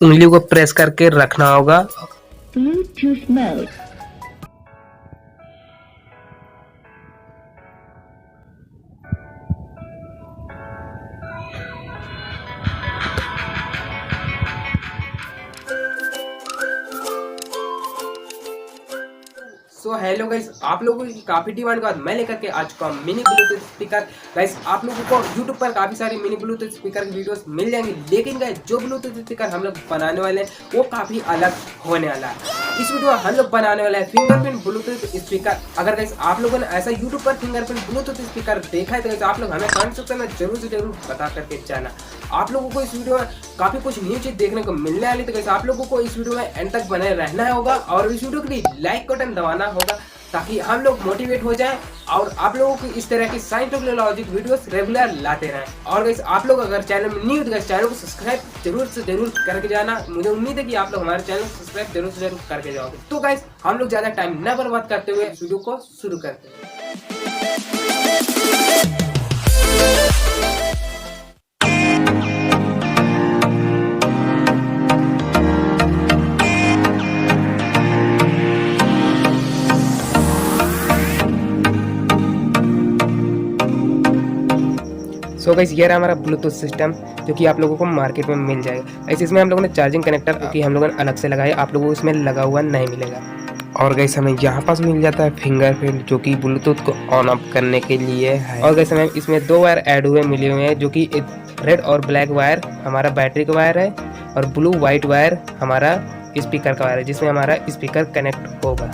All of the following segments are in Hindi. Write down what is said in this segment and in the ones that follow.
उंगली को प्रेस करके रखना होगा। Bluetooth mode. So hello guys, आप लोगों की काफी डिमांड के बाद मैं लेकर के आ चुका हूँ मिनी ब्लूटूथ स्पीकर। गाइस आप लोगों को यूट्यूब पर काफी सारी मिनी ब्लूटूथ स्पीकर की वीडियोस मिल जाएंगी, लेकिन गाइस जो ब्लूटूथ स्पीकर हम लोग बनाने वाले हैं वो काफी अलग होने वाला है। इस वीडियो में हम लोग बनाने वाले हैं फिंगरप्रिंट ब्लूटूथ स्पीकर। अगर गाइस आप लोगों ने ऐसा यूट्यूब पर फिंगरप्रिंट ब्लूटूथ स्पीकर देखा है तो गाइस आप लोग हमें कमेंट सेक्शन में जरूर से जरूर बता करके जाना। आप लोगों को इस वीडियो में काफी कुछ न्यू चीज देखने को मिलने वाली, तो गाइस आप लोगों को इस वीडियो में एंड तक बने रहना होगा और इस वीडियो के लिए लाइक बटन दबाना होगा ताकि हम लोग मोटिवेट हो जाएं और आप लोगों को इस तरह की साइंस टेक्नोलॉजिक वीडियोस रेगुलर लाते रहें। और गाइस आप लोग अगर चैनल में न्यू तो चैनल को सब्सक्राइब जरूर से जरूर करके जाना। मुझे उम्मीद है कि आप लोग हमारे चैनल को सब्सक्राइब जरूर से जरूर करके जाओगे। तो गाइस हम लोग ज्यादा टाइम न बर्बाद करते हुए वीडियो को शुरू करते हैं। सो गाइस ये रहा हमारा ब्लूटूथ सिस्टम जो कि आप लोगों को मार्केट में मिल जाएगा। ऐसे इसमें हम लोगों ने चार्जिंग कनेक्टर जो कि हम लोगों ने अलग से लगाया, आप लोगों को इसमें लगा हुआ नहीं मिलेगा। और गाइस हमें यहाँ पास मिल जाता है फिंगरप्रिंट जो कि ब्लूटूथ को ऑन ऑफ करने के लिए है। और गाइस हमें इसमें दो वायर ऐड हुए मिले हुए हैं जो कि रेड और ब्लैक वायर हमारा बैटरी का वायर है और ब्लू व्हाइट वायर हमारा स्पीकर का वायर है जिसमें हमारा स्पीकर कनेक्ट होगा।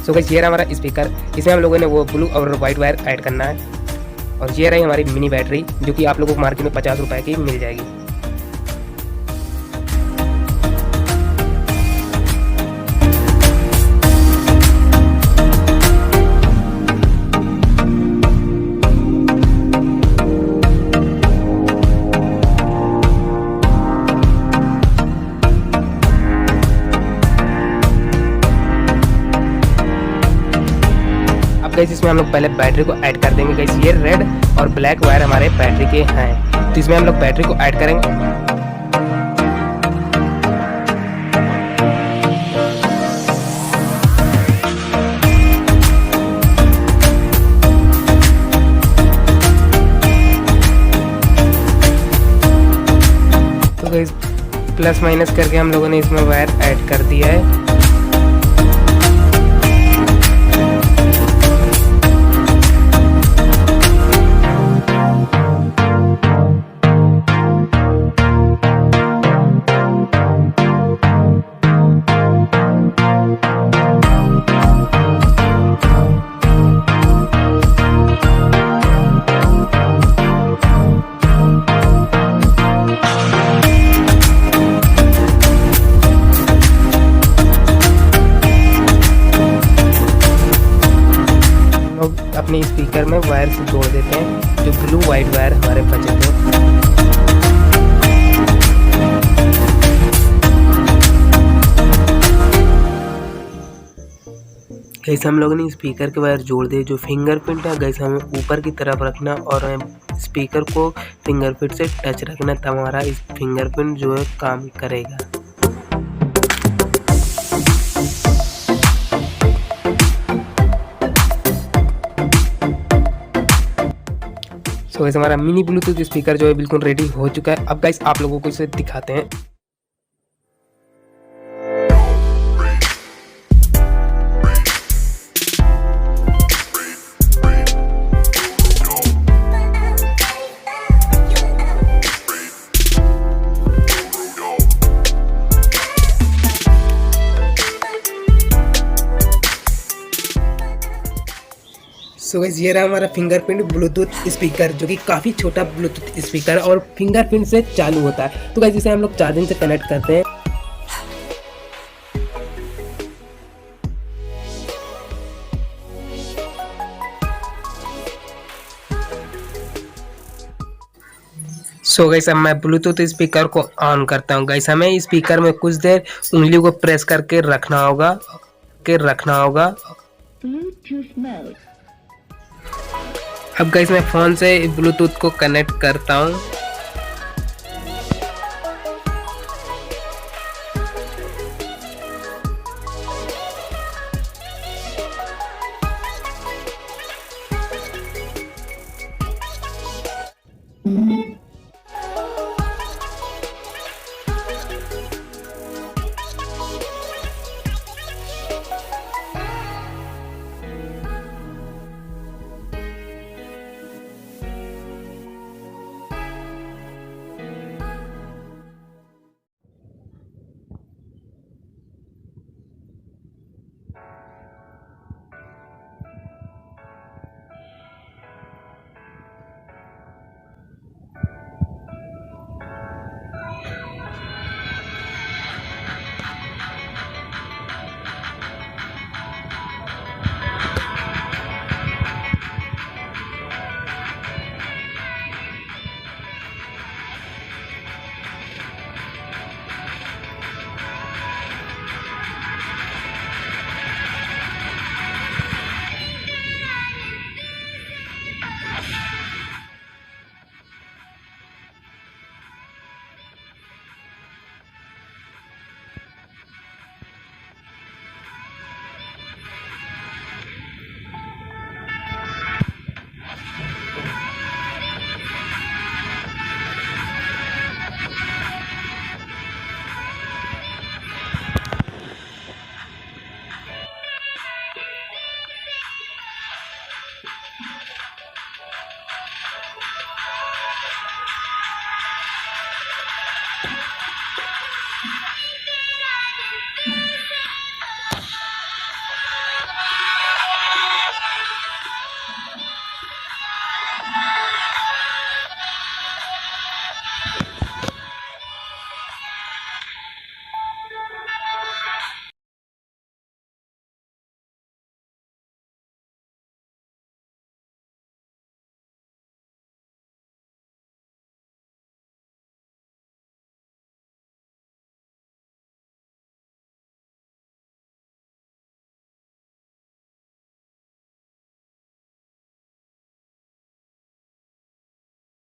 सो गाइस ये रहा हमारा स्पीकर, इसमें हम लोगों ने वो ब्लू और व्हाइट वायर ऐड करना है। और ये रही हमारी मिनी बैटरी जो कि आप लोगों को मार्केट में 50 रुपए की मिल जाएगी। गाइस इसमें हम लोग पहले बैटरी को ऐड कर देंगे। गाइस ये रेड और ब्लैक वायर हमारे बैटरी के हैं, तो इसमें हम लोग बैटरी को ऐड करेंगे। तो गाइस प्लस माइनस करके हम लोगों ने इसमें वायर ऐड कर दिया है। अपने स्पीकर में वायर से जोड़ देते हैं जो ब्लू वाइट वायर हमारे बचे थे। गैस हम लोगों ने स्पीकर के वायर जोड़ दिए। जो फिंगरप्रिंट है गैस हमें ऊपर की तरफ रखना और स्पीकर को फिंगरप्रिंट से टच रखना, तब हमारा इस फिंगरप्रिंट जो है काम करेगा। तो गाइस हमारा मिनी ब्लूटूथ स्पीकर जो है बिल्कुल रेडी हो चुका है। अब गाइस आप लोगों को इसे दिखाते हैं। सो गाइस ये रहा हमारा फिंगरप्रिंट ब्लूटूथ स्पीकर जो कि काफ़ी छोटा ब्लूटूथ स्पीकर और फिंगरप्रिंट से चालू होता है। तो गाइस इसे हम लोग चार्जिंग से कनेक्ट करते हैं। सो गाइस अब मैं ब्लूटूथ स्पीकर को ऑन करता हूँ। गाइस हमें स्पीकर में कुछ देर उंगली को प्रेस करके रखना होगा Bluetooth mode. अब गाइस मैं फ़ोन से ब्लूटूथ को कनेक्ट करता हूँ।